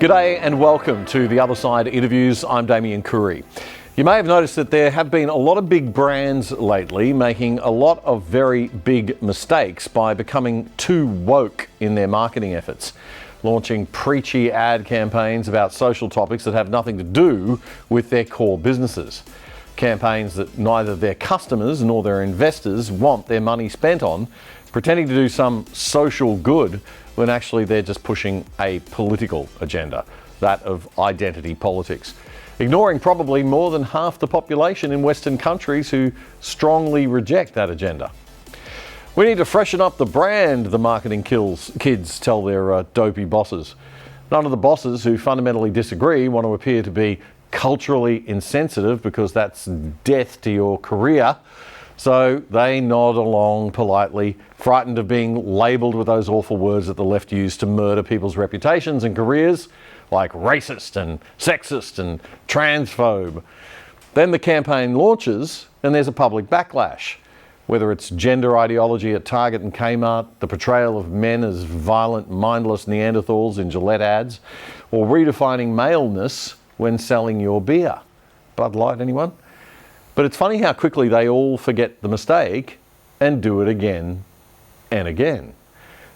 G'day and welcome to The Other Side Interviews. I'm Damian Coory. You may have noticed that there have been a lot of big brands lately making a lot of very big mistakes by becoming too woke in their marketing efforts, launching preachy ad campaigns about social topics that have nothing to do with their core businesses. Campaigns that neither their customers nor their investors want their money spent on, pretending to do some social good when actually they're just pushing a political agenda, that of identity politics, ignoring probably more than half the population in Western countries who strongly reject that agenda. We need to freshen up the brand, the marketing kids tell their dopey bosses. None of the bosses who fundamentally disagree want to appear to be culturally insensitive because that's death to your career. So they nod along politely, frightened of being labelled with those awful words that the left use to murder people's reputations and careers, like racist and sexist and transphobe. Then the campaign launches and there's a public backlash. Whether it's gender ideology at Target and Kmart, the portrayal of men as violent, mindless Neanderthals in Gillette ads, or redefining maleness when selling your beer. Bud Light, anyone? But it's funny how quickly they all forget the mistake and do it again and again.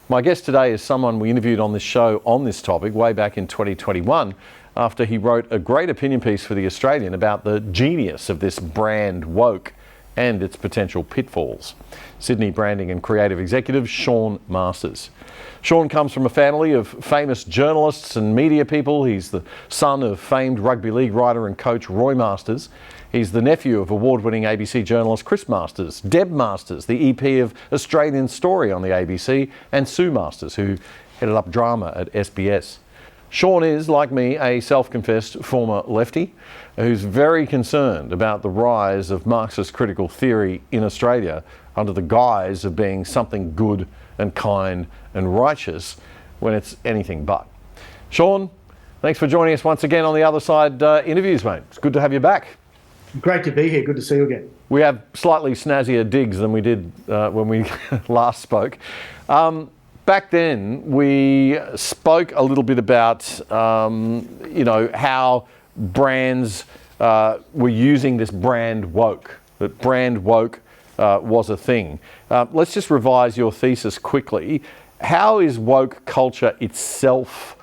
My guest today is someone we interviewed on this show on this topic way back in 2021 after he wrote a great opinion piece for The Australian about the genius of this brand woke and its potential pitfalls. Sydney branding and creative executive Shaun Masters. Shaun comes from a family of famous journalists and media people. He's the son of famed rugby league writer and coach Roy Masters. He's the nephew of award-winning ABC journalist Chris Masters, Deb Masters, the EP of Australian Story on the ABC, and Sue Masters, who headed up drama at SBS. Shaun is, like me, a self-confessed former lefty who's very concerned about the rise of Marxist critical theory in Australia under the guise of being something good and kind and righteous when it's anything but. Shaun, thanks for joining us once again on The Other Side Interviews, mate. It's good to have you back. Great to be here. Good to see you again. We have slightly snazzier digs than we did when we last spoke. Back then, we spoke a little bit about, how brands were using this brand woke, that brand woke was a thing. Let's just revise your thesis quickly. How is woke culture itself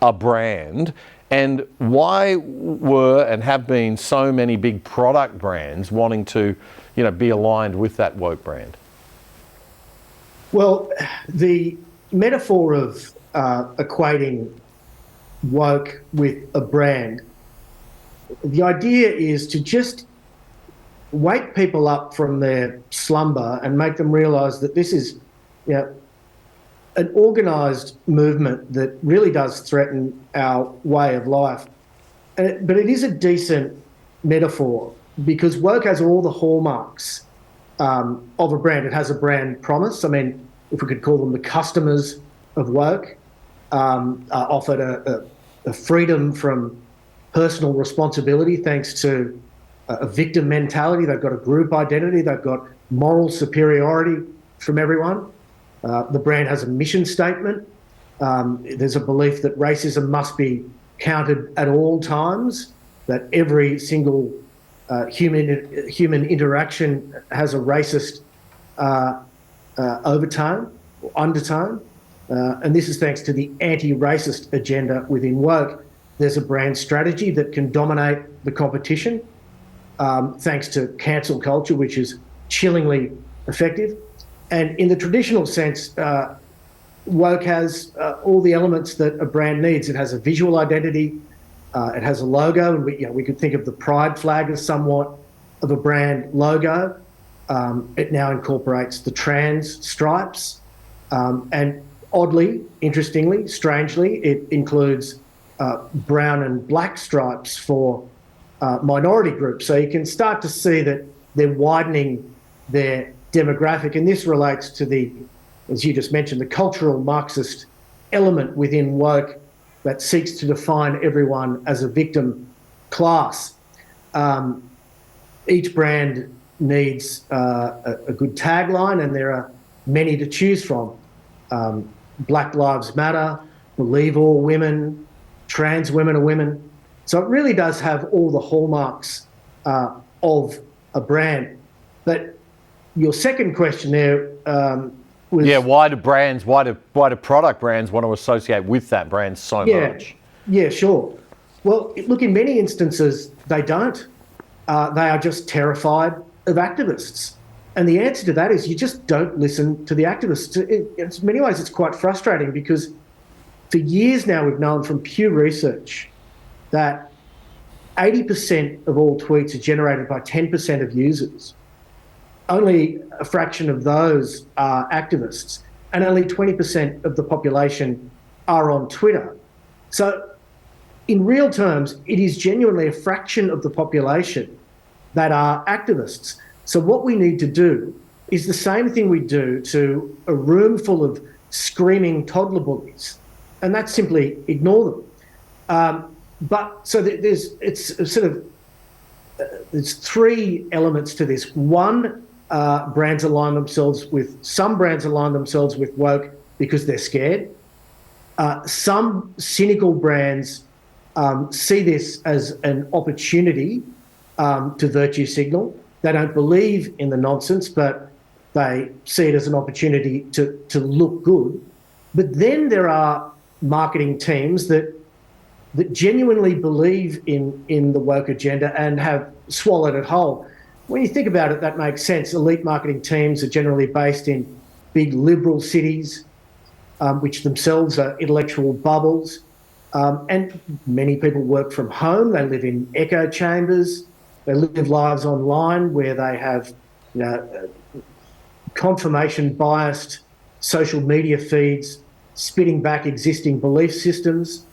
a brand? And why were and have been so many big product brands wanting to, be aligned with that woke brand? Well, the metaphor of equating woke with a brand, the idea is to just wake people up from their slumber and make them realise that this is, an organised movement that really does threaten our way of life. But it is a decent metaphor because woke has all the hallmarks of a brand. It has a brand promise. I mean, if we could call them the customers of woke, offered a freedom from personal responsibility thanks to a victim mentality. They've got a group identity. They've got moral superiority from everyone. The brand has a mission statement. There's a belief that racism must be counted at all times, that every single human interaction has a racist overtone or undertone. And this is thanks to the anti-racist agenda within woke. There's a brand strategy that can dominate the competition thanks to cancel culture, which is chillingly effective. And in the traditional sense, woke has all the elements that a brand needs. It has a visual identity, it has a logo, and we could think of the pride flag as somewhat of a brand logo. It now incorporates the trans stripes, and oddly, interestingly, strangely, it includes brown and black stripes for minority groups. So you can start to see that they're widening their demographic, and this relates to the, as you just mentioned, the cultural Marxist element within woke that seeks to define everyone as a victim class. Each brand needs a good tagline, and there are many to choose from. Black Lives Matter, Believe All Women, trans women are women. So it really does have all the hallmarks of a brand. But your second question there was... Yeah, why do product brands want to associate with that brand so much? Yeah, sure. Well, look, in many instances, they don't. They are just terrified of activists. And the answer to that is you just don't listen to the activists. In many ways, it's quite frustrating because for years now, we've known from Pew Research that 80% of all tweets are generated by 10% of users. Only a fraction of those are activists, and only 20% of the population are on Twitter. So in real terms, it is genuinely a fraction of the population that are activists. So what we need to do is the same thing we do to a room full of screaming toddler bullies, and that's simply ignore them. There's three elements to this. One, some brands align themselves with woke because they're scared. Some cynical brands see this as an opportunity to virtue signal. They don't believe in the nonsense, but they see it as an opportunity to look good. But then there are marketing teams that genuinely believe in the woke agenda and have swallowed it whole. When you think about it, that makes sense. Elite marketing teams are generally based in big liberal cities, which themselves are intellectual bubbles. And many people work from home. They live in echo chambers. They live lives online where they have, confirmation-biased social media feeds spitting back existing belief systems.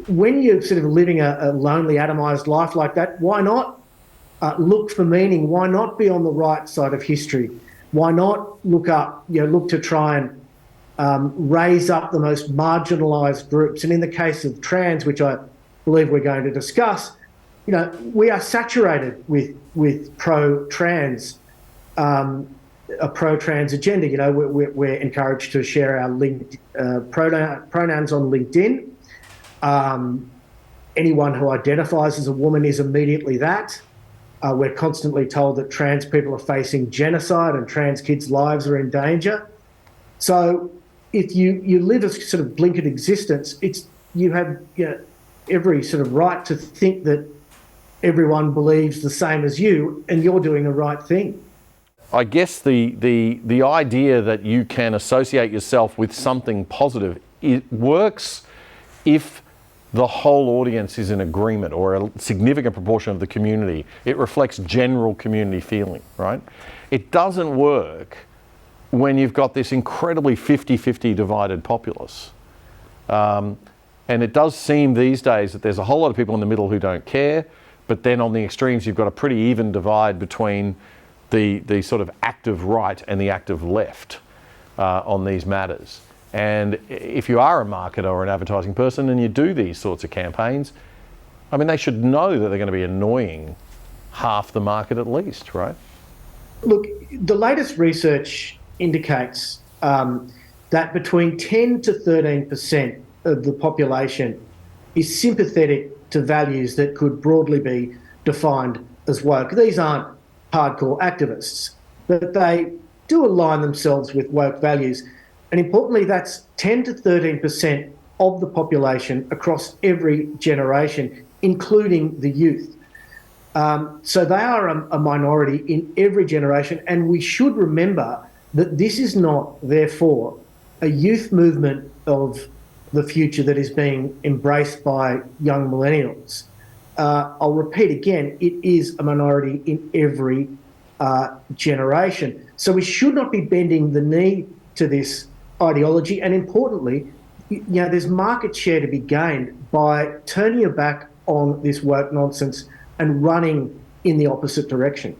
When you're sort of living a lonely, atomised life like that, why not look for meaning? Why not be on the right side of history? Why not look to try and raise up the most marginalised groups? And in the case of trans, which I believe we're going to discuss, we are saturated with pro-trans, a pro-trans agenda. We're encouraged to share our pronouns on LinkedIn. Anyone who identifies as a woman is immediately that. We're constantly told that trans people are facing genocide and trans kids' lives are in danger. So if you live a sort of blinkered existence, you have every sort of right to think that everyone believes the same as you and you're doing the right thing. I guess the idea that you can associate yourself with something positive, it works if the whole audience is in agreement, or a significant proportion of the community. It reflects general community feeling, right? It doesn't work when you've got this incredibly 50-50 divided populace. And it does seem these days that there's a whole lot of people in the middle who don't care, but then on the extremes you've got a pretty even divide between the sort of active right and the active left on these matters. And if you are a marketer or an advertising person and you do these sorts of campaigns, I mean, they should know that they're going to be annoying half the market at least, right? Look, the latest research indicates that between 10 to 13% of the population is sympathetic to values that could broadly be defined as woke. These aren't hardcore activists, but they do align themselves with woke values. And importantly, that's 10 to 13% of the population across every generation, including the youth. So they are a minority in every generation, and we should remember that this is not, therefore, a youth movement of the future that is being embraced by young millennials. I'll repeat again, it is a minority in every generation. So we should not be bending the knee to this ideology, and importantly, there's market share to be gained by turning your back on this woke nonsense and running in the opposite direction.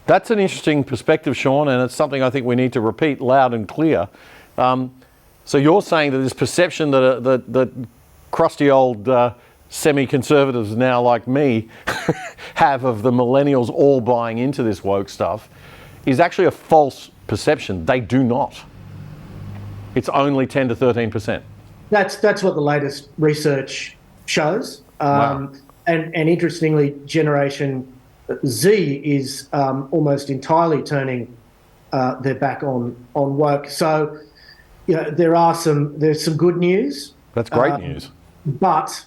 That's an interesting perspective, Sean, and it's something I think we need to repeat loud and clear. So you're saying that this perception that crusty old semi-conservatives now like me have of the millennials all buying into this woke stuff is actually a false perception. They do not. It's only 10 to 13%. That's what the latest research shows. Wow. And interestingly, Generation Z is almost entirely turning their back on woke. So, you know, there's some good news. That's great news. But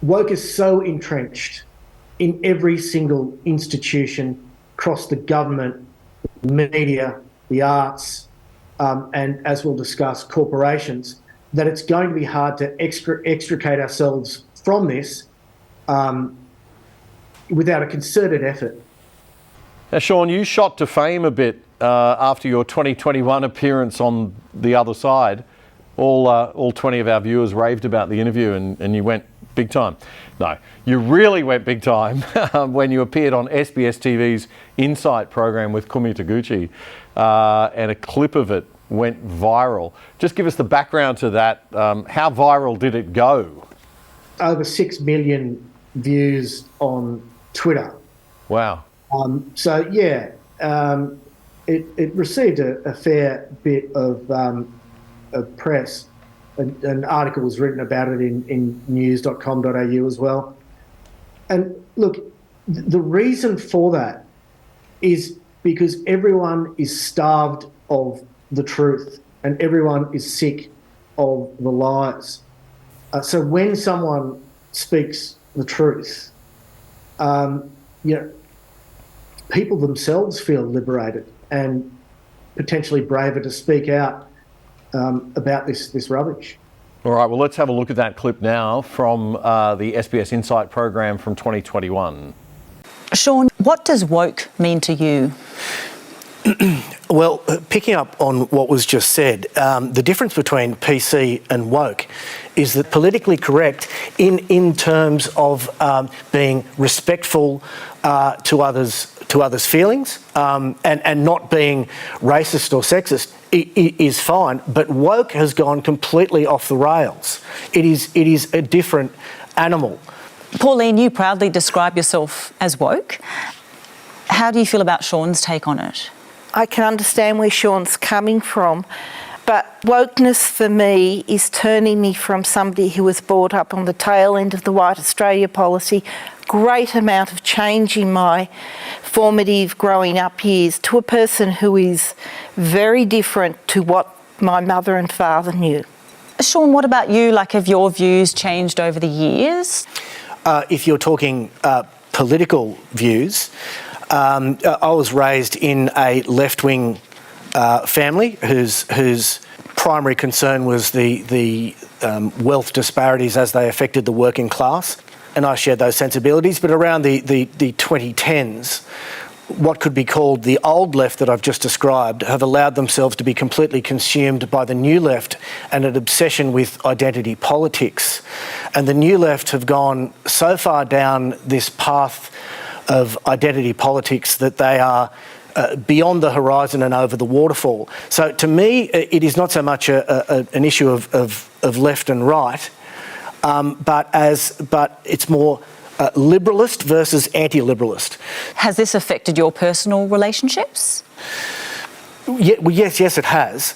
woke is so entrenched in every single institution across the government, media, the arts, and as we'll discuss, corporations, that it's going to be hard to extricate ourselves from this without a concerted effort. Now, Sean, you shot to fame a bit after your 2021 appearance on The Other Side. All 20 of our viewers raved about the interview, and you went big time. No, you really went big time when you appeared on SBS TV's Insight program with Kumi Taguchi, and a clip of it went viral. Just give us the background to that. How viral did it go? Over 6 million views on Twitter. Wow. So yeah, it received a fair bit of press. An article was written about it in news.com.au as well. And look, the reason for that is because everyone is starved of the truth and everyone is sick of the lies. So when someone speaks the truth, you know, people themselves feel liberated and potentially braver to speak out about this rubbish. All right, well, let's have a look at that clip now from the SBS Insight program from 2021. Sean, what does woke mean to you? Well, picking up on what was just said, the difference between PC and woke is that politically correct in terms of being respectful to others' feelings and not being racist or sexist is fine, but woke has gone completely off the rails. It is a different animal. Pauline, you proudly describe yourself as woke. How do you feel about Sean's take on it? I can understand where Sean's coming from, but wokeness for me is turning me from somebody who was brought up on the tail end of the White Australia policy, great amount of change in my formative growing up years, to a person who is very different to what my mother and father knew. Sean, what about you? Like, have your views changed over the years? If you're talking political views, I was raised in a left-wing family whose primary concern was the wealth disparities as they affected the working class, and I shared those sensibilities. But around the 2010s, what could be called the old left that I've just described have allowed themselves to be completely consumed by the new left and an obsession with identity politics. And the new left have gone so far down this path of identity politics that they are beyond the horizon and over the waterfall. So to me, it is not so much an issue of left and right, but it's more liberalist versus anti-liberalist. Has this affected your personal relationships? Yeah, well, yes, it has.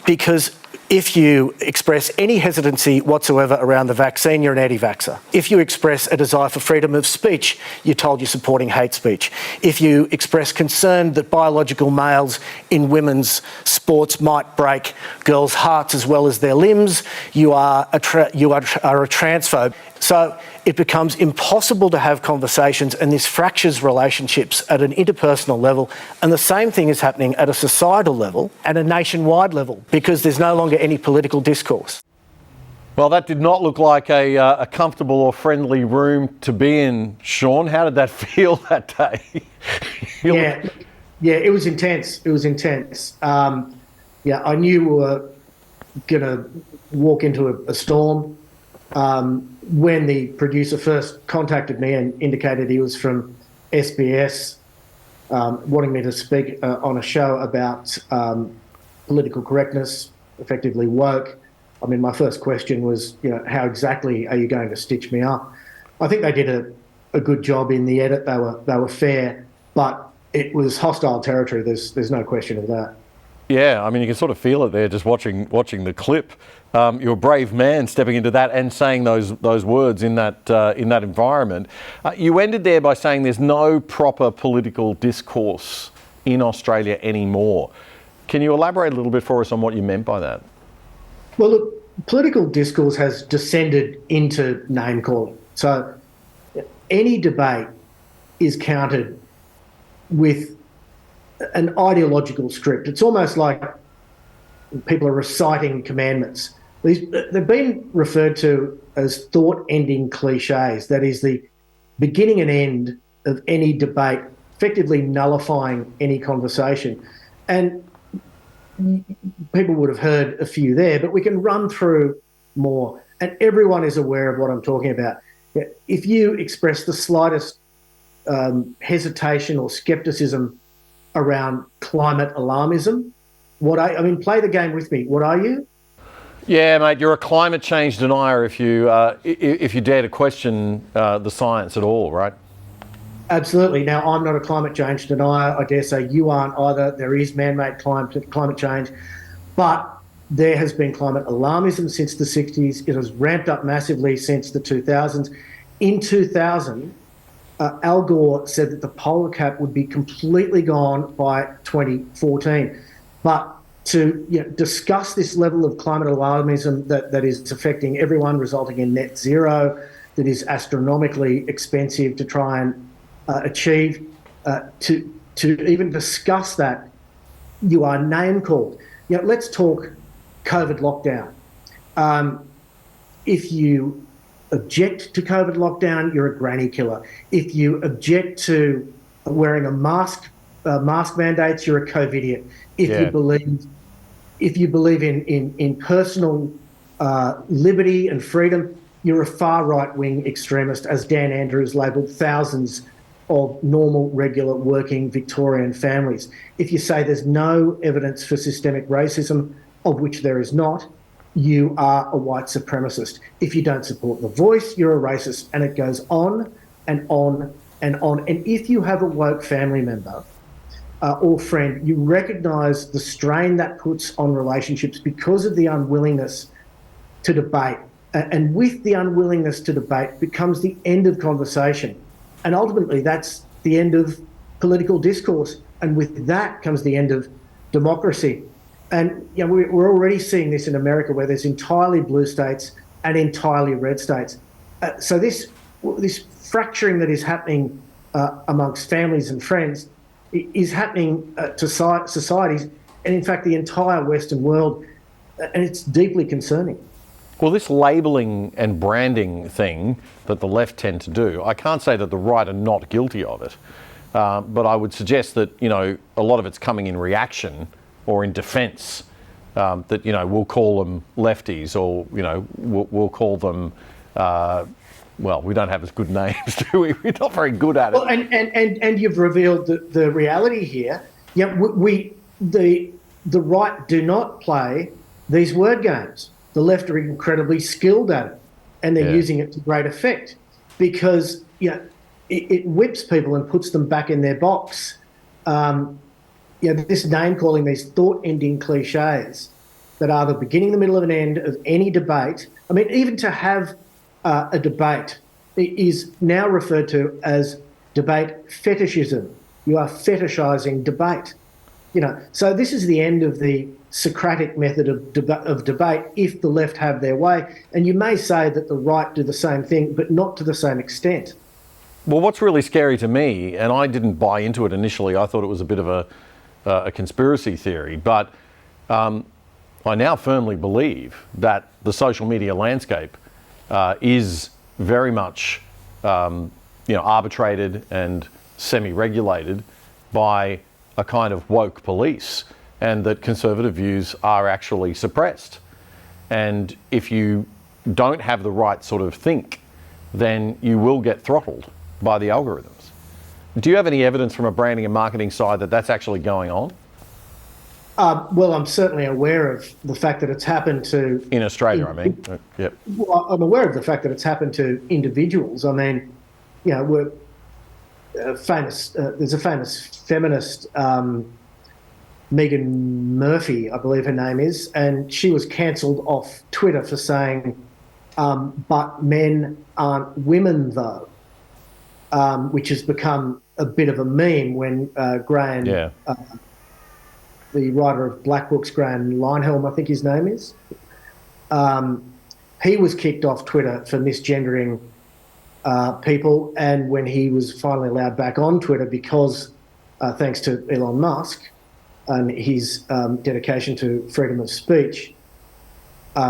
Because if you express any hesitancy whatsoever around the vaccine, you're an anti-vaxxer. If you express a desire for freedom of speech, you're told you're supporting hate speech. If you express concern that biological males in women's sports might break girls' hearts as well as their limbs, you are a transphobe. So it becomes impossible to have conversations, and this fractures relationships at an interpersonal level. And the same thing is happening at a societal level and a nationwide level, because there's no longer any political discourse. Well, that did not look like a comfortable or friendly room to be in, Sean. How did that feel that day? Yeah, it was intense. It was intense. Yeah, I knew we were going to walk into a storm. When the producer first contacted me and indicated he was from SBS, wanting me to speak on a show about political correctness, effectively woke, I mean, my first question was, how exactly are you going to stitch me up? I think they did a good job in the edit. They were fair, but it was hostile territory. There's no question of that. Yeah, I mean, you can sort of feel it there just watching the clip. You're a brave man stepping into that and saying those words in that environment. You ended there by saying there's no proper political discourse in Australia anymore. Can you elaborate a little bit for us on what you meant by that? Well, look, political discourse has descended into name calling. So any debate is countered with an ideological script. It's almost like people are reciting commandments. They've been referred to as thought-ending cliches. That is the beginning and end of any debate, effectively nullifying any conversation. And people would have heard a few there, but we can run through more. And everyone is aware of what I'm talking about. If you express the slightest hesitation or skepticism around climate alarmism, I mean, play the game with me. What are you? Yeah, mate, you're a climate change denier if you dare to question the science at all, right? Absolutely. Now, I'm not a climate change denier. I dare say you aren't either. There is man-made climate change, but there has been climate alarmism since the 60s. It has ramped up massively since the 2000s. In 2000, Al Gore said that the polar cap would be completely gone by 2014. But to discuss this level of climate alarmism that is affecting everyone, resulting in net zero, that is astronomically expensive to try and achieve, to even discuss that, you are name called. Let's talk COVID lockdown. If you object to COVID lockdown, you're a granny killer. If you object to wearing a mask mandates, you're a COVIDiot. If you believe in personal liberty and freedom, you're a far right-wing extremist, as Dan Andrews labelled thousands of normal, regular, working Victorian families. If you say there's no evidence for systemic racism, of which there is not, you are a white supremacist. If you don't support The Voice, you're a racist. And it goes on and on and on. And if you have a woke family member or friend, you recognise the strain that puts on relationships because of the unwillingness to debate. And with the unwillingness to debate becomes the end of conversation. And ultimately, that's the end of political discourse. And with that comes the end of democracy. And we're already seeing this in America, where there's entirely blue states and entirely red states. So this fracturing that is happening amongst families and friends is happening to societies, and in fact the entire Western world, and it's deeply concerning. Well, this labelling and branding thing that the left tend to do, I can't say that the right are not guilty of it, but I would suggest that a lot of it's coming in reaction or in defence. That we'll call them lefties, or we'll call them. Well, we don't have as good names, do we? We're not very good at it. Well, and you've revealed the reality here. Yeah, the right do not play these word games. The left are incredibly skilled at it, and they're using it to great effect, because it whips people and puts them back in their box. This name calling, these thought-ending cliches that are the beginning, the middle, and end of any debate. I mean, even to have a debate is now referred to as debate fetishism. You are fetishizing debate. So this is the end of the Socratic method of debate if the left have their way. And you may say that the right do the same thing, but not to the same extent. Well, what's really scary to me, and I didn't buy into it initially, I thought it was a bit of a conspiracy theory, but I now firmly believe that the social media landscape is very much arbitrated and semi-regulated by a kind of woke police, and that conservative views are actually suppressed. And if you don't have the right sort of think, then you will get throttled by the algorithms. Do you have any evidence from a branding and marketing side that that's actually going on? Well, I'm certainly aware of the fact that it's happened to... In Australia, I mean. Yep. Well, I'm aware of the fact that it's happened to individuals. I mean, there's a famous feminist Megan Murphy, I believe her name is, and she was cancelled off Twitter for saying, but men aren't women though, which has become a bit of a meme when Graham, the writer of Black Books, Graham Linehelm, I think his name is, he was kicked off Twitter for misgendering people, and when he was finally allowed back on Twitter because, thanks to Elon Musk and his dedication to freedom of speech,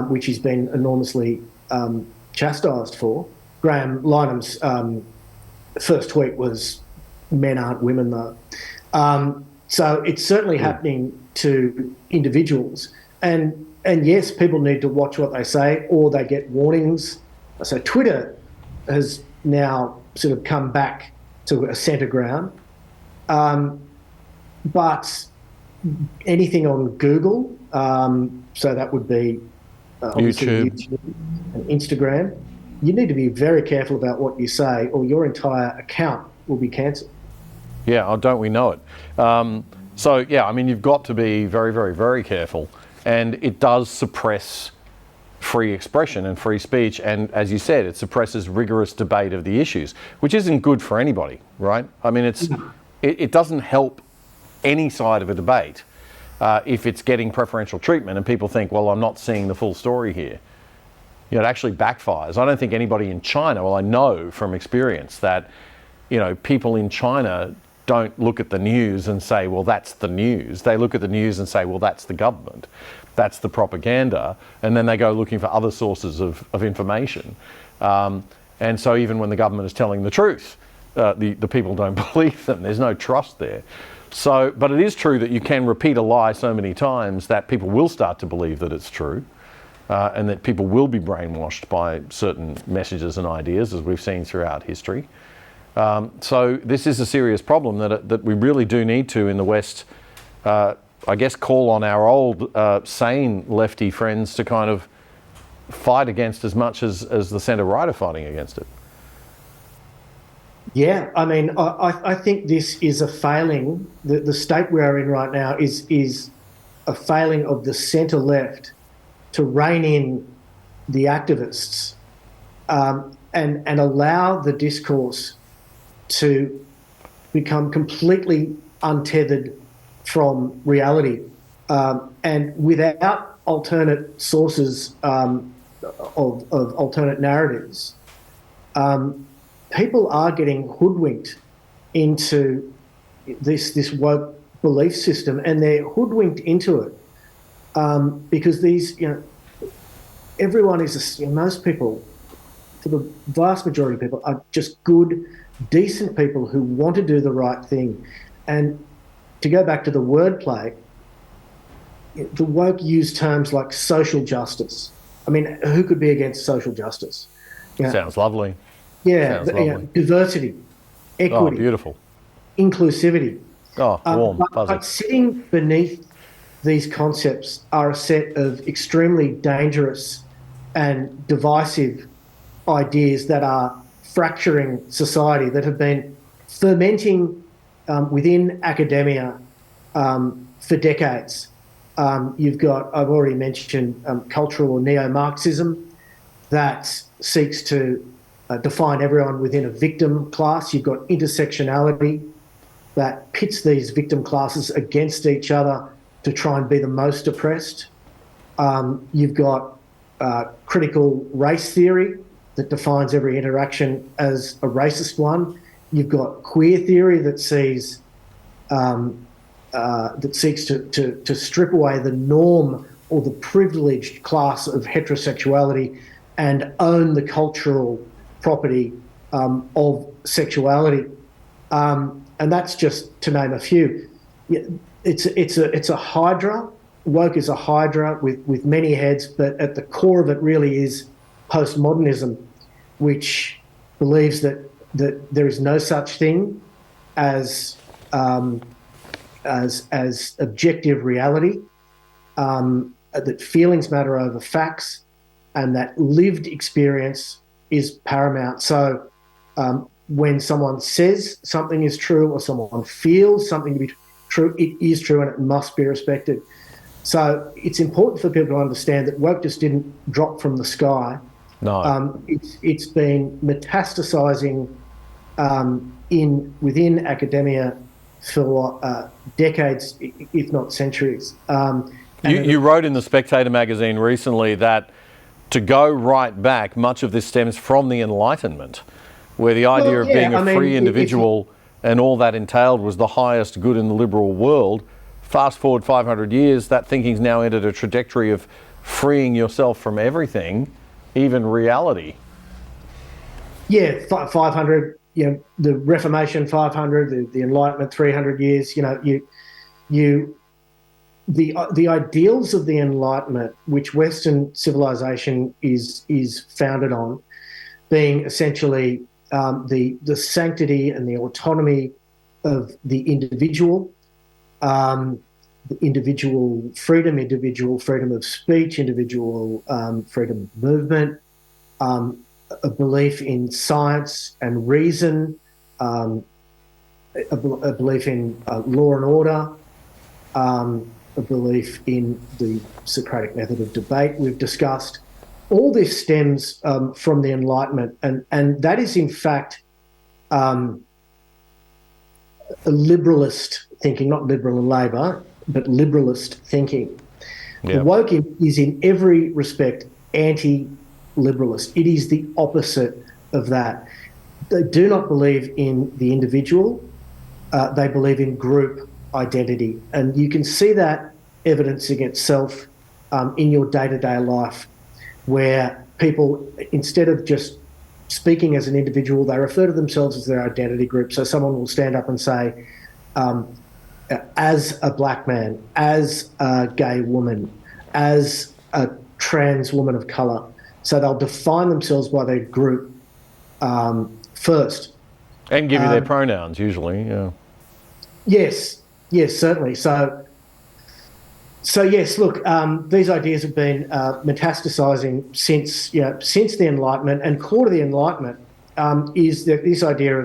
which he's been enormously chastised for, Graham Lineham's first tweet was, "Men aren't women though." So it's certainly happening to individuals. And yes, people need to watch what they say, or they get warnings. So Twitter has now sort of come back to a centre ground. But anything on Google, so that would be obviously YouTube and Instagram, you need to be very careful about what you say, or your entire account will be cancelled. Yeah, oh, don't we know it? So, yeah, I mean, you've got to be very, very, very careful. And it does suppress free expression and free speech. And as you said, it suppresses rigorous debate of the issues, which isn't good for anybody, right? I mean, it doesn't help any side of a debate if it's getting preferential treatment and people think, well, I'm not seeing the full story here. You know, it actually backfires. I don't think anybody in China, well, I know from experience that, you know, people in China don't look at the news and say, well, that's the news. They look at the news and say, well, that's the government. That's the propaganda. And then they go looking for other sources of information. And so even when the government is telling the truth, the people don't believe them. There's no trust there. So, but it is true that you can repeat a lie so many times that people will start to believe that it's true. And that people will be brainwashed by certain messages and ideas, as we've seen throughout history. So this is a serious problem that we really do need to, in the West, I guess, call on our old sane lefty friends to kind of fight against as much as the centre-right are fighting against it. Yeah, I mean, I think this is a failing. The state we are in right now is a failing of the centre-left to rein in the activists and allow the discourse to become completely untethered from reality, and without alternate sources of alternate narratives. People are getting hoodwinked into this woke belief system, and they're hoodwinked into it because these, you know, everyone is, most people, for the vast majority of people, are just good, decent people who want to do the right thing. And to go back to the wordplay, the woke use terms like social justice. I mean, who could be against social justice? You know, Sounds lovely. Yeah, Sounds lovely. You know, diversity, equity, oh, beautiful. Inclusivity. Oh, warm, fuzzy. But sitting beneath these concepts are a set of extremely dangerous and divisive ideas that are fracturing society, that have been fermenting within academia for decades. You've got, I've already mentioned, cultural or neo-Marxism that seeks to define everyone within a victim class. You've got intersectionality that pits these victim classes against each other to try and be the most oppressed. You've got critical race theory that defines every interaction as a racist one. You've got queer theory that sees that seeks to strip away the norm or the privileged class of heterosexuality and own the cultural property of sexuality. And that's just to name a few. It's a hydra. Woke is a hydra with many heads, but at the core of it really is postmodernism, which believes that there is no such thing as objective reality, that feelings matter over facts, and that lived experience is paramount. So when someone says something is true or someone feels something to be true, true. It is true, and it must be respected. So it's important for people to understand that woke just didn't drop from the sky. No. It's been metastasizing within academia for decades, if not centuries. You wrote in the Spectator magazine recently that to go right back, much of this stems from the Enlightenment, where the idea of being a free individual and all that entailed was the highest good in the liberal world. Fast forward 500 years, that thinking's now entered a trajectory of freeing yourself from everything, even reality. Yeah, 500. The Reformation 500, the Enlightenment 300 years. The ideals of the Enlightenment, which Western civilization is founded on, being essentially the sanctity and the autonomy of the individual freedom, individual freedom of speech, individual freedom of movement, a belief in science and reason, a belief in law and order, a belief in the Socratic method of debate we've discussed. All this stems from the Enlightenment, and that is in fact a liberalist thinking, not liberal and Labor, but liberalist thinking. Yeah. The woke is in every respect anti-liberalist. It is the opposite of that. They do not believe in the individual. They believe in group identity. And you can see that evidencing itself in your day-to-day life, where people, instead of just speaking as an individual, they refer to themselves as their identity group. So someone will stand up and say, as a black man, as a gay woman, as a trans woman of colour. So they'll define themselves by their group first. And give you their pronouns, usually, yeah. Yes, certainly. So yes, look, these ideas have been metastasising since the Enlightenment, and core to the Enlightenment is this idea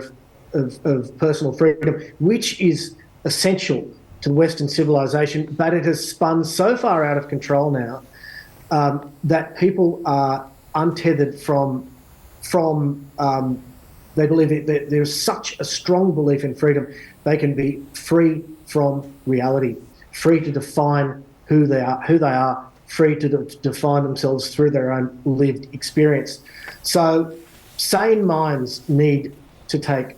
of personal freedom, which is essential to Western civilization, but it has spun so far out of control now that people are untethered from they believe that there's such a strong belief in freedom, they can be free from reality, free to define who they are, free to define themselves through their own lived experience. So sane minds need to take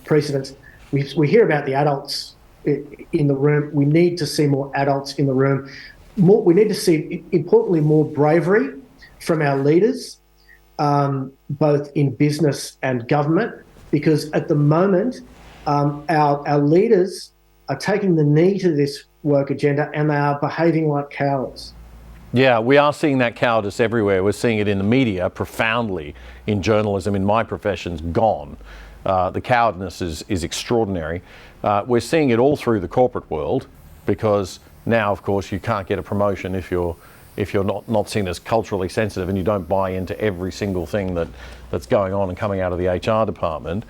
precedence. We hear about the adults in the room. We need to see more adults in the room. We need to see, importantly, more bravery from our leaders, both in business and government, because at the moment, our leaders are taking the knee to this woke agenda and they are behaving like cowards. Yeah, we are seeing that cowardice everywhere. We're seeing it in the media profoundly, in journalism, in my profession's gone. The cowardness is extraordinary. We're seeing it all through the corporate world, because now, of course, you can't get a promotion if you're not seen as culturally sensitive and you don't buy into every single thing that's going on and coming out of the HR department.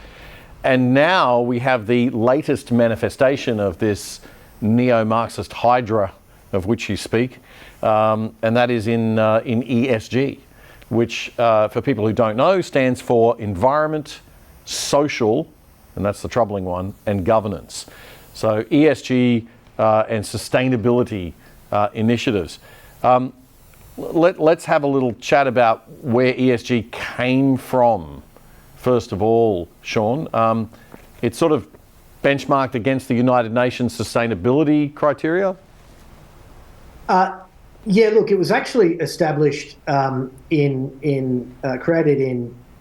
And now we have the latest manifestation of this neo-Marxist hydra of which you speak, and that is in ESG, which, for people who don't know, stands for environment, social, and that's the troubling one, and governance. So ESG and sustainability initiatives. Let's have a little chat about where ESG came from. First of all, Sean, it's sort of benchmarked against the United Nations sustainability criteria? Yeah, look, it was actually established created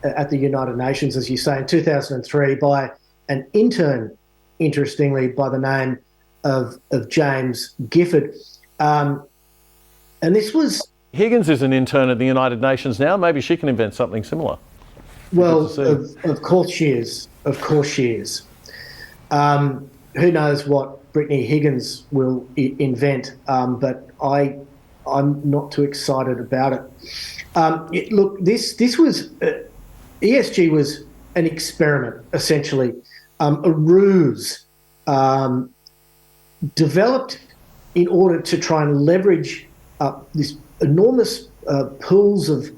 at the United Nations, as you say, in 2003 by an intern, interestingly, by the name of James Gifford. And this was... Higgins is an intern at the United Nations now. Maybe she can invent something similar. Well, of course she is. Of course she is. Who knows what Brittany Higgins will invent, but I'm not too excited about it. Look, this was... ESG was an experiment, essentially, a ruse developed in order to try and leverage this enormous pools of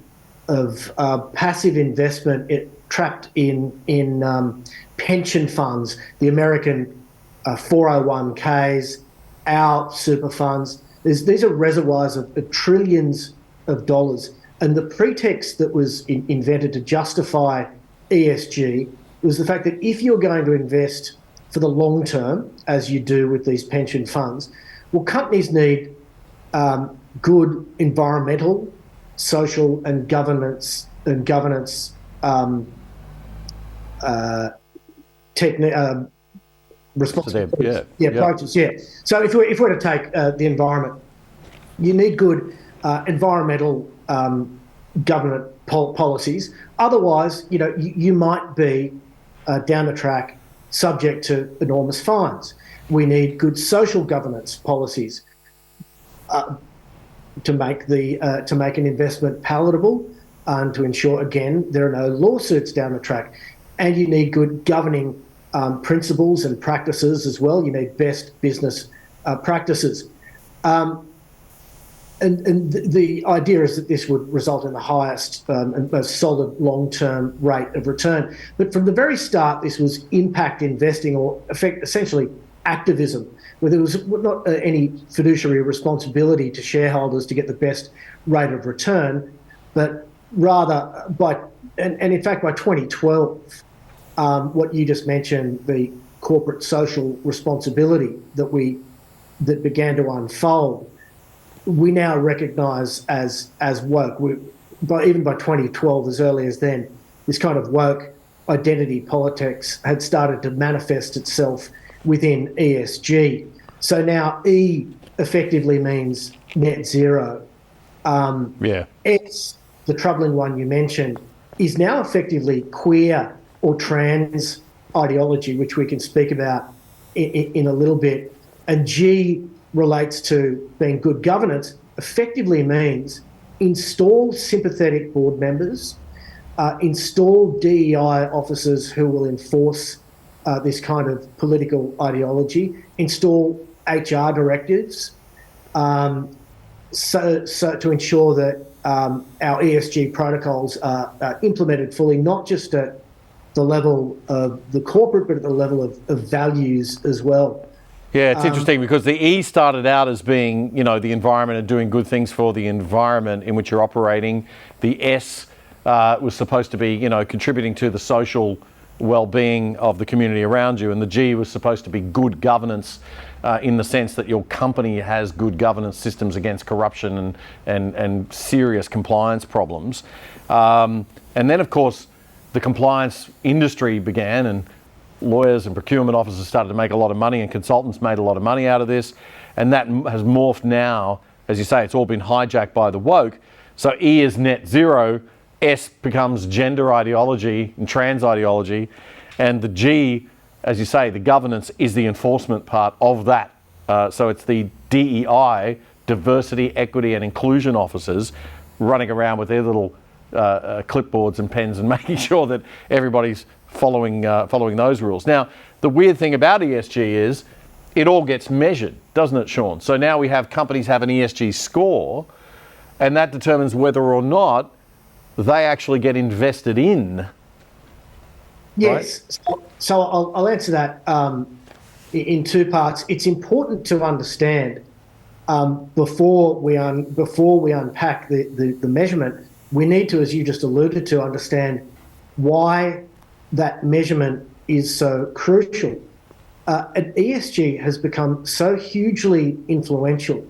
passive investment trapped in pension funds, the American 401ks, our super funds. These are reservoirs of trillions of dollars. And the pretext that was invented to justify ESG was the fact that if you're going to invest for the long term, as you do with these pension funds, well, companies need good environmental, social, and governance responsibilities. Approaches. Yeah. So if we're to take the environment, you need good environmental government policies. Otherwise, you might be down the track subject to enormous fines. We need good social governance policies to make an investment palatable and to ensure, again, there are no lawsuits down the track. And you need good governing principles and practices as well. You need best business practices. And the idea is that this would result in the highest and most solid long-term rate of return. But from the very start, this was impact investing, or essentially activism, where there was not any fiduciary responsibility to shareholders to get the best rate of return, but rather and in fact by 2012, what you just mentioned, the corporate social responsibility that began to unfold, we now recognise as woke. Even by 2012, as early as then, this kind of woke identity politics had started to manifest itself within ESG. So now E effectively means net zero. S, the troubling one you mentioned, is now effectively queer or trans ideology, which we can speak about in a little bit. And G relates to being good governance, effectively means install sympathetic board members, install DEI officers who will enforce this kind of political ideology, install HR directives, so to ensure that our ESG protocols are implemented fully, not just at the level of the corporate, but at the level of values as well. Yeah, it's interesting because the E started out as being, the environment and doing good things for the environment in which you're operating. The S was supposed to be, contributing to the social well-being of the community around you. And the G was supposed to be good governance in the sense that your company has good governance systems against corruption and serious compliance problems. And then, of course, the compliance industry began, and lawyers and procurement officers started to make a lot of money, and consultants made a lot of money out of this. And that has morphed now, as you say, it's all been hijacked by the woke. So E is net zero, S becomes gender ideology and trans ideology, and the G, as you say, the governance is the enforcement part of that. So it's the DEI, diversity, equity and inclusion officers, running around with their little clipboards and pens and making sure that everybody's following those rules. Now, the weird thing about ESG is it all gets measured, doesn't it, Sean? So now we have companies have an ESG score, and that determines whether or not they actually get invested in. Yes. Right? So I'll answer that in two parts. It's important to understand before we unpack the measurement, we need to, as you just alluded to, understand why that measurement is so crucial. ESG has become so hugely influential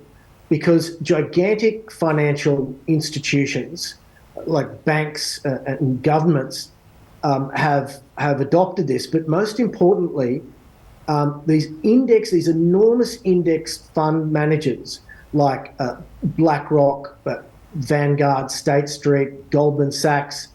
because gigantic financial institutions like banks and governments have adopted this. But most importantly, these enormous index fund managers like BlackRock, Vanguard, State Street, Goldman Sachs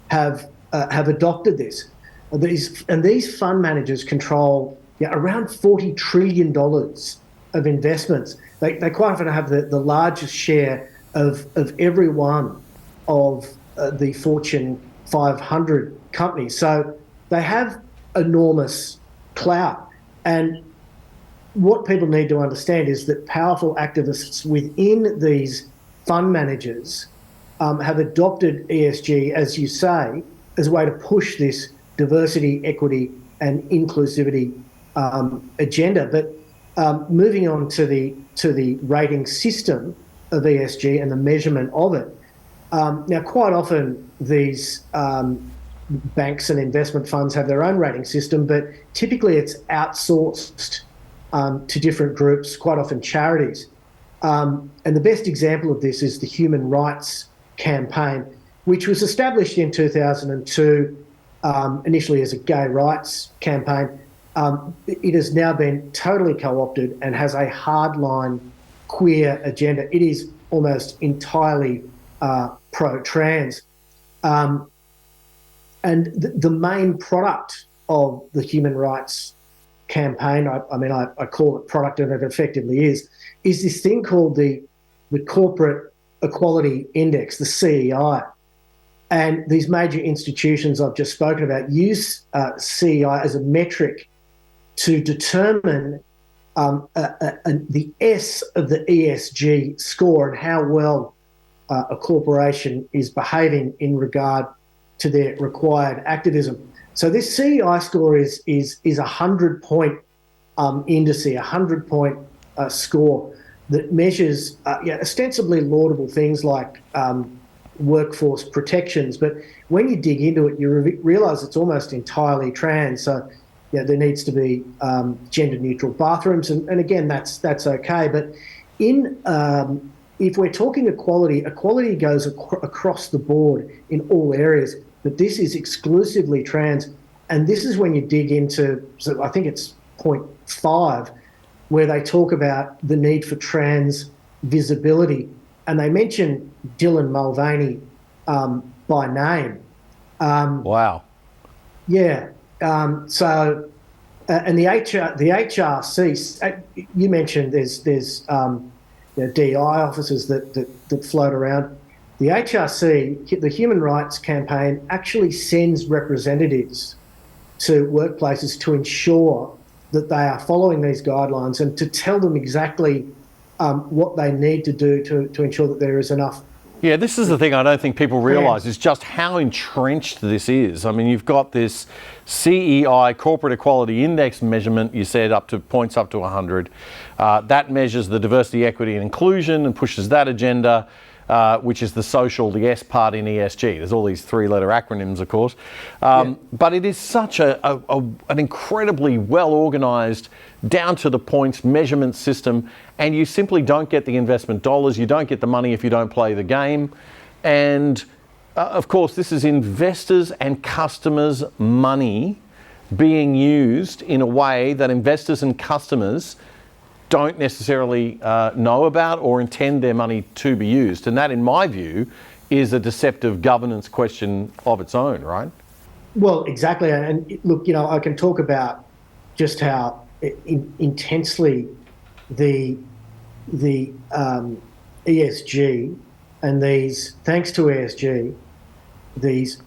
have adopted this. These fund managers control around $40 trillion of investments. They quite often have the largest share of every one of the Fortune 500 companies. So they have enormous clout. And what people need to understand is that powerful activists within these fund managers have adopted ESG, as you say, as a way to push this diversity, equity, and inclusivity agenda. But moving on to the rating system of ESG and the measurement of it. Now, quite often these banks and investment funds have their own rating system, but typically it's outsourced to different groups, quite often charities. And the best example of this is the Human Rights Campaign, which was established in 2002, initially as a gay rights campaign. It has now been totally co-opted and has a hardline queer agenda. It is almost entirely pro-trans. And the main product of the Human Rights Campaign, I call it product, and it effectively is this thing called the Corporate Equality Index, the CEI. And these major institutions I've just spoken about use CEI as a metric to determine the S of the ESG score and how well a corporation is behaving in regard to their required activism. So this CEI score is a 100-point indice, a 100-point score that measures ostensibly laudable things like workforce protections. But when you dig into it, you realise it's almost entirely trans. So there needs to be gender-neutral bathrooms, and again, that's okay. But if we're talking equality goes across the board in all areas. But this is exclusively trans, and this is when you dig into, so I think it's point 5, where they talk about the need for trans visibility, and they mention Dylan Mulvaney by name. Wow. Yeah. And the HRC, you mentioned there's DI officers that float around. The HRC, the Human Rights Campaign, actually sends representatives to workplaces to ensure that they are following these guidelines and to tell them exactly what they need to do to ensure that there is enough. Yeah, this is the thing I don't think people realise is just how entrenched this is. I mean, you've got this CEI, Corporate Equality Index measurement, you said points up to 100. That measures the diversity, equity and inclusion and pushes that agenda, which is the social, the S part in ESG. There's all these 3-letter acronyms, of course. But it is such an incredibly well-organised, down-to-the-point measurement system, and you simply don't get the investment dollars, you don't get the money if you don't play the game. And, of course, this is investors' and customers' money being used in a way that investors and customers don't necessarily know about or intend their money to be used. And that, in my view, is a deceptive governance question of its own, right? Well, exactly. And look, I can talk about just how intensely the ESG and thanks to ESG, these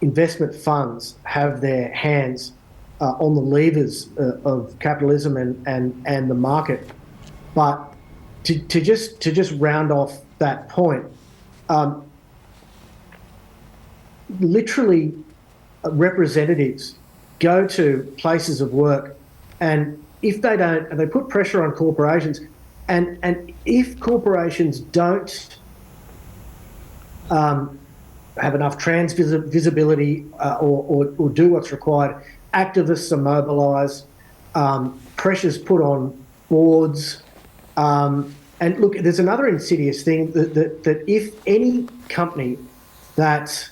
investment funds have their hands on the levers of capitalism and the market. But to just round off that point, literally representatives go to places of work, and if they don't, and they put pressure on corporations, and if corporations don't have enough trans visibility or do what's required, activists are mobilised, pressure's put on boards. And look, there's another insidious thing that if any company that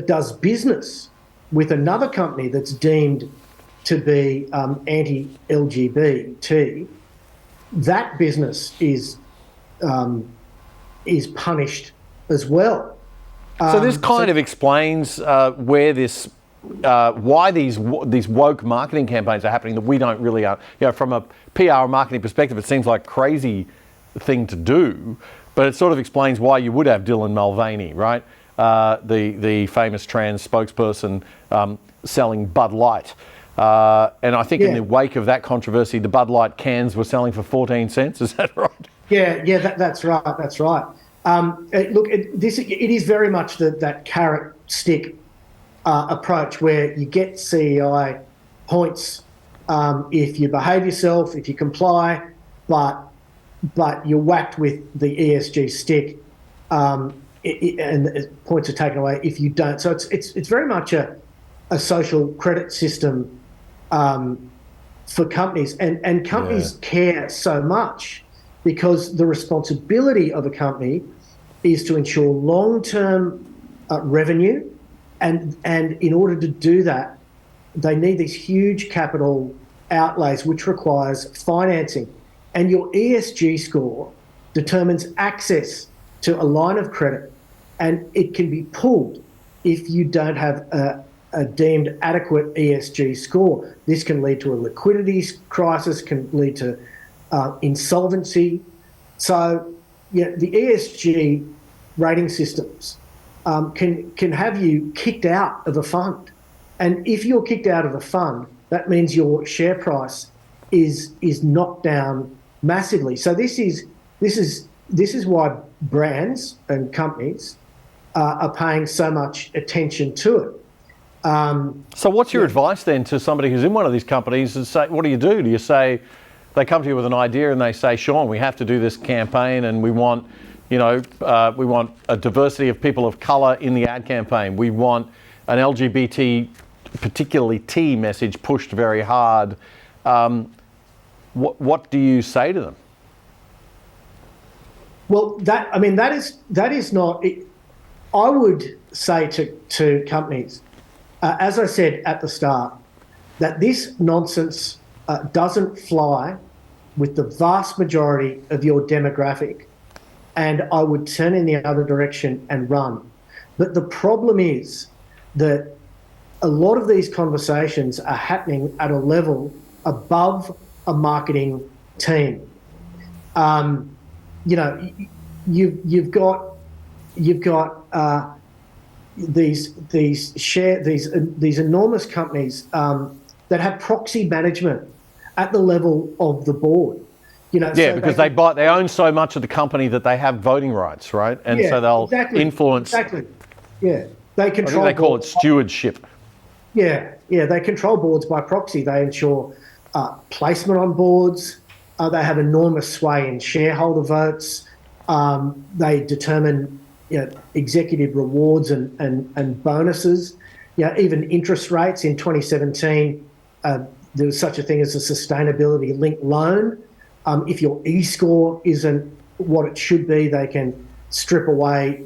does business with another company that's deemed to be anti-LGBT, that business is punished as well. So this kind of explains where this, why these woke marketing campaigns are happening that we don't really, from a PR or marketing perspective, it seems like a crazy thing to do, but it sort of explains why you would have Dylan Mulvaney, right? The famous trans spokesperson selling Bud Light. And I think in Yeah. the wake of that controversy, the Bud Light cans were selling for 14 cents. Is that right? Yeah, that's right. That's right. It is very much that carrot stick approach where you get CEI points if you behave yourself, if you comply, but you're whacked with the ESG stick, and points are taken away if you don't. So it's very much a social credit system for companies, and companies care so much because the responsibility of a company is to ensure long-term revenue, and in order to do that, they need these huge capital outlays, which requires financing. And your ESG score determines access to a line of credit, and it can be pulled if you don't have a deemed adequate ESG score. This can lead to a liquidity crisis, can lead to insolvency. So, the ESG rating systems can have you kicked out of a fund. And if you're kicked out of a fund, that means your share price is knocked down massively. So this is why brands and companies are paying so much attention to it. So what's your advice then to somebody who's in one of these companies and say, what do? Do you say, they come to you with an idea and they say, Sean, we have to do this campaign and we want, we want a diversity of people of colour in the ad campaign. We want an LGBT, particularly T message pushed very hard. What do you say to them? Well, that is not. I would say to companies, as I said at the start, that this nonsense doesn't fly with the vast majority of your demographic, and I would turn in the other direction and run. But the problem is that a lot of these conversations are happening at a level above a marketing team. You've got these enormous companies that have proxy management at the level of the board. Because they own so much of the company that they have voting rights, right? And so they'll influence. Exactly. Yeah, they control. I think they call it stewardship. Yeah, they control boards by proxy. They ensure placement on boards. They have enormous sway in shareholder votes. They determine executive rewards and bonuses. Even interest rates. In 2017, there was such a thing as a sustainability-linked loan. If your E-score isn't what it should be, they can strip away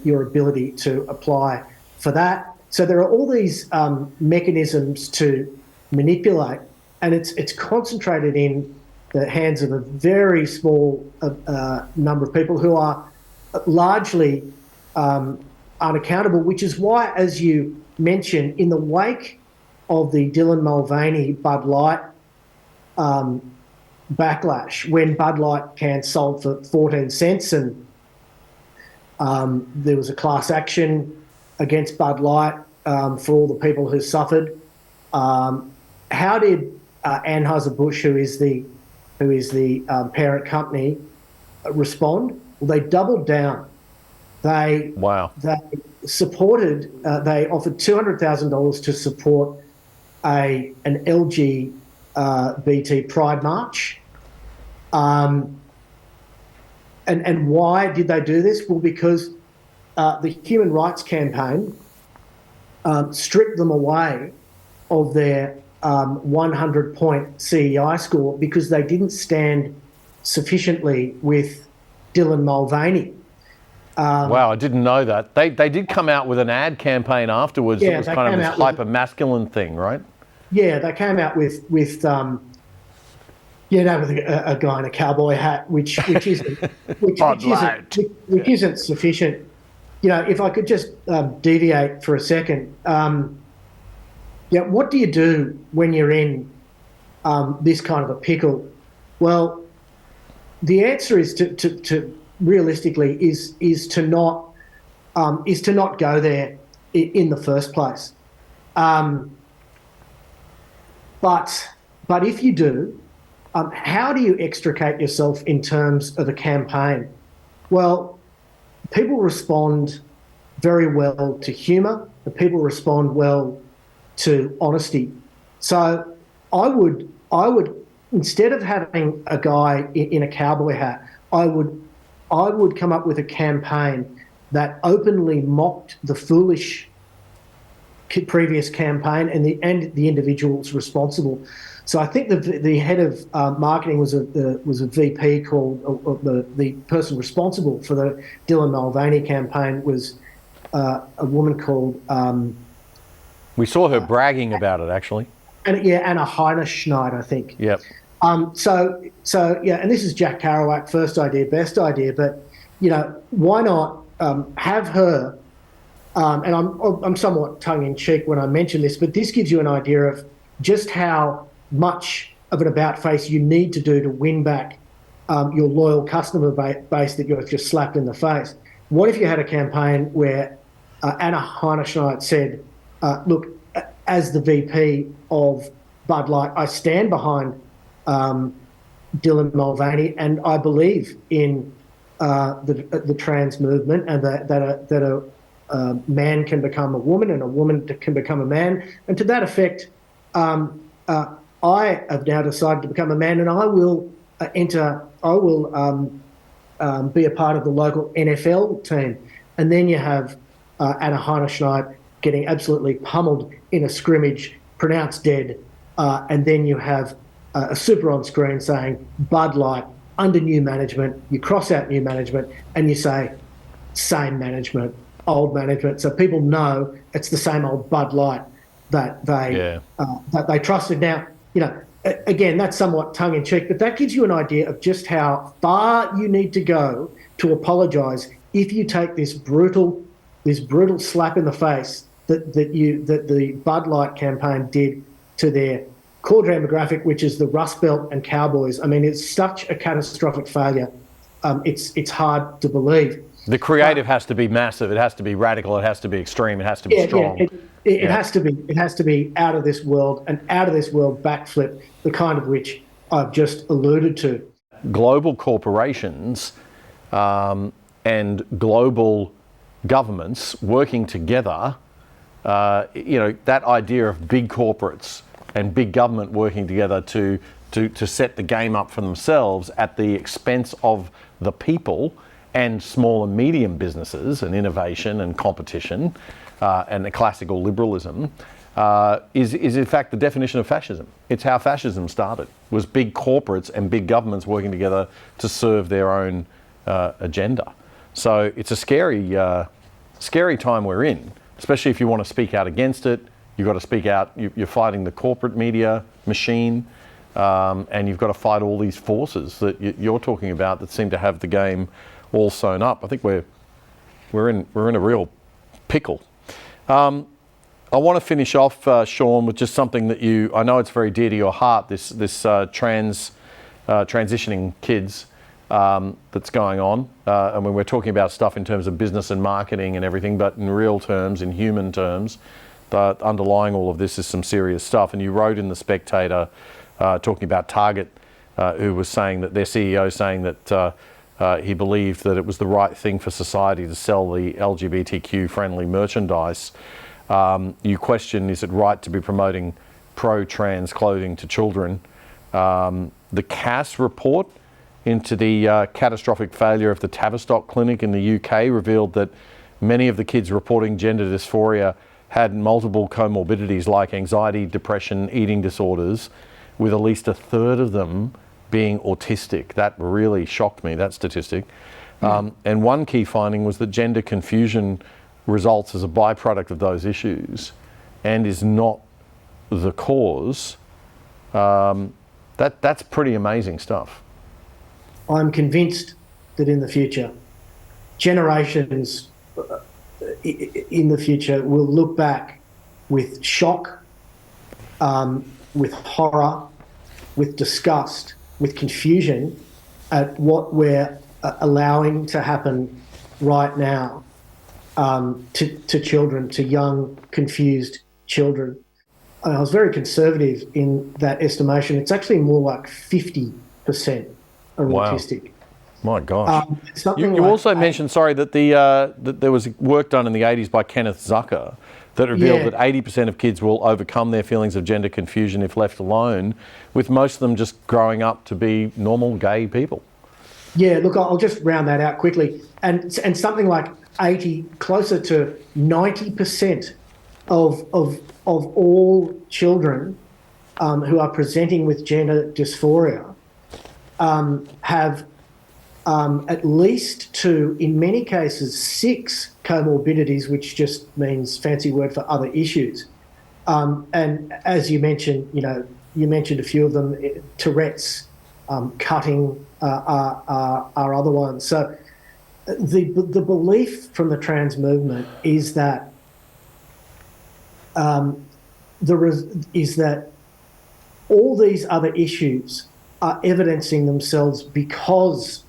your ability to apply for that. So there are all these mechanisms to manipulate, and it's concentrated in the hands of a very small number of people who are largely unaccountable, which is why, as you mentioned, in the wake of the Dylan Mulvaney Bud Light backlash, when Bud Light cans sold for 14 cents and there was a class action against Bud Light for all the people who suffered, how did Anheuser-Busch, who is the parent company, respond? Well, they doubled down. They supported. They offered $200,000 to support an LGBT Pride March. And why did they do this? Well, because the Human Rights Campaign stripped them away of their 100-point CEI score because they didn't stand sufficiently with Dylan Mulvaney. Wow, I didn't know that. They did come out with an ad campaign afterwards. Yeah, it was kind of this hyper-masculine thing, right? Yeah, they came out with a guy in a cowboy hat, which isn't sufficient. If I could just deviate for a second. What do you do when you're in this kind of a pickle? Well, the answer is to realistically is to not go there in the first place. But if you do, how do you extricate yourself in terms of a campaign? Well, people respond very well to humour, and people respond well to honesty. So I would instead of having a guy in a cowboy hat, I would come up with a campaign that openly mocked the foolish previous campaign and the individuals responsible. So I think the head of marketing was a VP called, or the person responsible for the Dylan Mulvaney campaign was a woman called. We saw her bragging about it, actually. Anna Heinerschneid, I think. Yep. So yeah, and this is Jack Kerouac, first idea, best idea, but why not have her? And I'm somewhat tongue in cheek when I mention this, but this gives you an idea of just how much of an about face you need to do to win back your loyal customer base that you've just slapped in the face. What if you had a campaign where Anna Heinerschneid said, look, as the VP of Bud Light, I stand behind Dylan Mulvaney, and I believe in the trans movement, and that a man can become a woman and a woman can become a man. And to that effect, I have now decided to become a man, and I will be a part of the local NFL team. And then you have Anna Heinerschneid getting absolutely pummeled in a scrimmage, pronounced dead. And then you have a super on screen saying Bud Light under new management. You cross out new management and you say same management, old management. So people know it's the same old Bud Light that they trusted. Now, again, that's somewhat tongue in cheek, but that gives you an idea of just how far you need to go to apologise if you take this brutal slap in the face that the Bud Light campaign did to their core demographic, which is the Rust Belt and Cowboys. I mean, it's such a catastrophic failure. It's hard to believe. The creative has to be massive. It has to be radical. It has to be extreme. It has to be strong. It has to be out of this world, an out of this world backflip, the kind of which I've just alluded to. Global corporations and global governments working together, that idea of big corporates and big government working together to set the game up for themselves at the expense of the people and small and medium businesses and innovation and competition and the classical liberalism is in fact the definition of fascism. It's how fascism started, was big corporates and big governments working together to serve their own agenda. So it's a scary time we're in, especially if you want to speak out against it. You've got to speak out. You're fighting the corporate media machine, and you've got to fight all these forces that you're talking about that seem to have the game all sewn up. I think we're in a real pickle. I want to finish off, Sean, with just something that I know it's very dear to your heart. This transitioning kids that's going on, and when we're talking about stuff in terms of business and marketing and everything, but in real terms, in human terms. But underlying all of this is some serious stuff. And you wrote in The Spectator, talking about Target, who was saying that their CEO saying that he believed that it was the right thing for society to sell the LGBTQ-friendly merchandise. You question, is it right to be promoting pro-trans clothing to children? The Cass report into the catastrophic failure of the Tavistock Clinic in the UK revealed that many of the kids reporting gender dysphoria had multiple comorbidities like anxiety, depression, eating disorders, with at least a third of them being autistic. That really shocked me, that statistic. And one key finding was that gender confusion results as a byproduct of those issues and is not the cause. That's pretty amazing stuff. I'm convinced that in the future, generations in the future will look back with shock, with horror, with disgust, with confusion at what we're allowing to happen right now to children, to young, confused children. I was very conservative in that estimation. It's actually more like 50% are Wow. autistic. My gosh. Something You like also mentioned, sorry, that that there was work done in the 80s by Kenneth Zucker that revealed Yeah. that 80% of kids will overcome their feelings of gender confusion if left alone, with most of them just growing up to be normal gay people. Yeah, look, I'll just round that out quickly. And something like 80, closer to 90% of all children who are presenting with gender dysphoria have at least 2, in many cases 6 comorbidities, which just means fancy word for other issues. And as you mentioned, you mentioned a few of them. Tourette's, cutting are other ones. So the belief from the trans movement is that that all these other issues are evidencing themselves because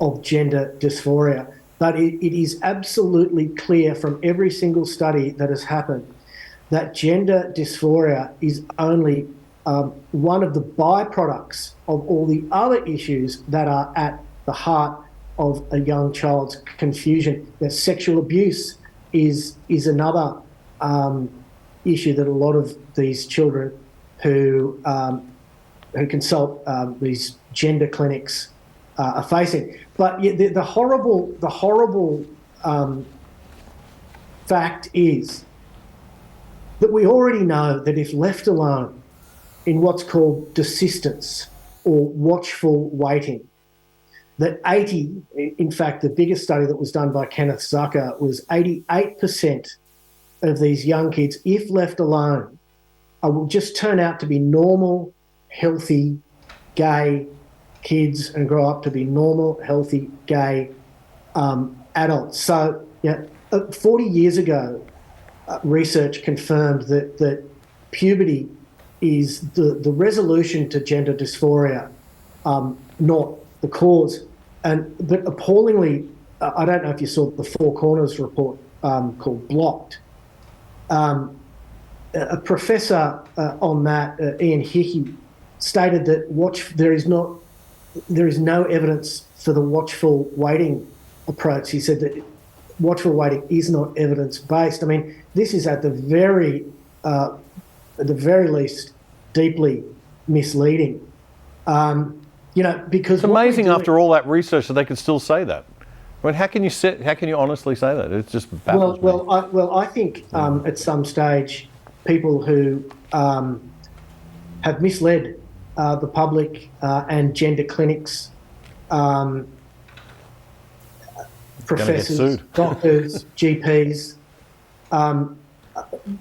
of gender dysphoria. But it is absolutely clear from every single study that has happened that gender dysphoria is only one of the byproducts of all the other issues that are at the heart of a young child's confusion. That sexual abuse is another issue that a lot of these children who consult these gender clinics are facing. But the horrible fact is that we already know that if left alone in what's called desistance or watchful waiting, that 80, in fact, the biggest study that was done by Kenneth Zucker was 88% of these young kids, if left alone, will just turn out to be normal, healthy, gay kids and grow up to be normal, healthy, gay adults. So, 40 years ago, research confirmed that puberty is the resolution to gender dysphoria, not the cause. But appallingly, I don't know if you saw the Four Corners report called Blocked. A professor on that, Ian Hickey, stated that there is no evidence for the watchful waiting approach. He said that watchful waiting is not evidence-based. I mean, this is at the very least deeply misleading. Because it's amazing after all that research that they could still say that. I mean, how can you honestly say that? It's just baffles me. I think at some stage people who have misled the public and gender clinics, professors, doctors, GPs,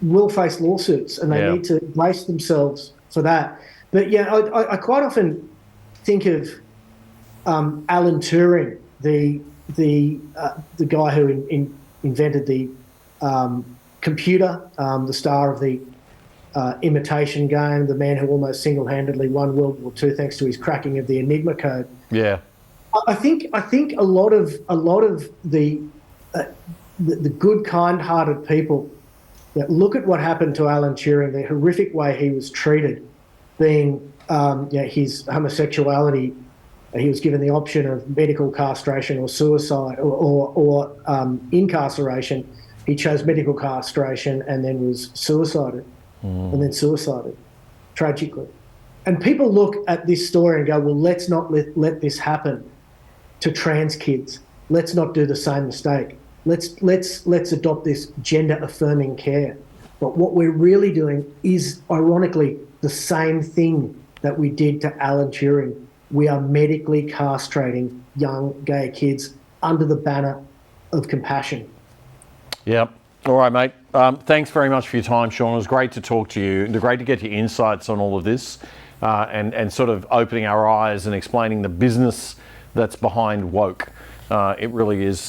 will face lawsuits, and they need to brace themselves for that. But I quite often think of Alan Turing, the guy who invented the computer, the star of the imitation game, the man who almost single-handedly won World War II thanks to his cracking of the Enigma code. Yeah, I think a lot of the good, kind-hearted people that look at what happened to Alan Turing, the horrific way he was treated, being his homosexuality. He was given the option of medical castration or suicide or incarceration. He chose medical castration and then was suicided, tragically. And people look at this story and go, well, let's not let this happen to trans kids. Let's not do the same mistake. Let's adopt this gender-affirming care. But what we're really doing is, ironically, the same thing that we did to Alan Turing. We are medically castrating young gay kids under the banner of compassion. Yep. All right, mate. Thanks very much for your time, Sean. It was great to talk to you. And great to get your insights on all of this and sort of opening our eyes and explaining the business that's behind woke. It really is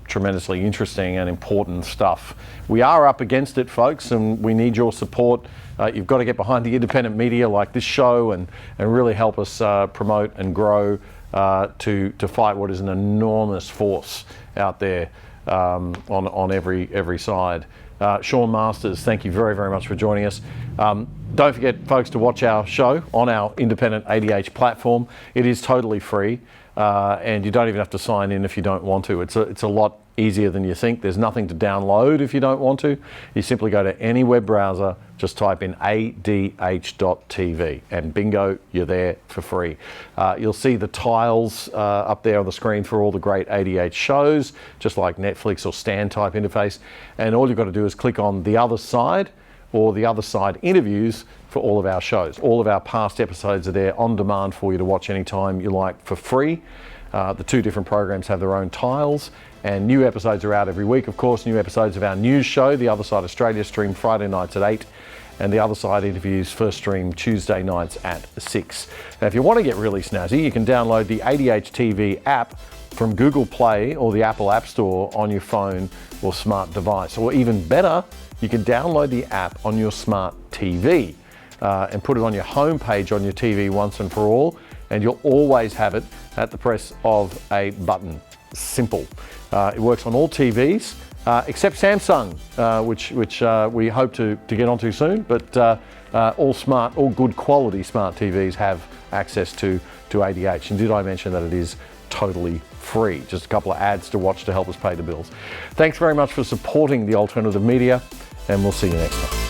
tremendously interesting and important stuff. We are up against it, folks, and we need your support. You've got to get behind the independent media like this show and really help us promote and grow to fight what is an enormous force out there on every side. Sean Masters, thank you very, very much for joining us. Don't forget, folks, to watch our show on our independent ADH platform. It is totally free, and you don't even have to sign in if you don't want to. It's a lot easier than you think. There's nothing to download if you don't want to. You simply go to any web browser, just type in adh.tv, and bingo, you're there for free. You'll see the tiles up there on the screen for all the great ADH shows, just like Netflix or Stan type interface. And all you've got to do is click on the other side, or the other side interviews, for all of our shows. All of our past episodes are there on demand for you to watch anytime you like for free. The two different programs have their own tiles, and new episodes are out every week. Of course, new episodes of our news show, The Other Side Australia, stream Friday nights at 8, and The Other Side interviews first stream Tuesday nights at 6. Now, if you want to get really snazzy, you can download the ADH TV app from Google Play or the Apple App Store on your phone or smart device. Or even better, you can download the app on your smart TV and put it on your home page on your TV once and for all, and you'll always have it at the press of a button. Simple. It works on all TVs except Samsung, which we hope to get onto soon, but all good quality smart TVs have access to ADH. And did I mention that it is totally free? Just a couple of ads to watch to help us pay the bills. Thanks very much for supporting the alternative media, and we'll see you next time.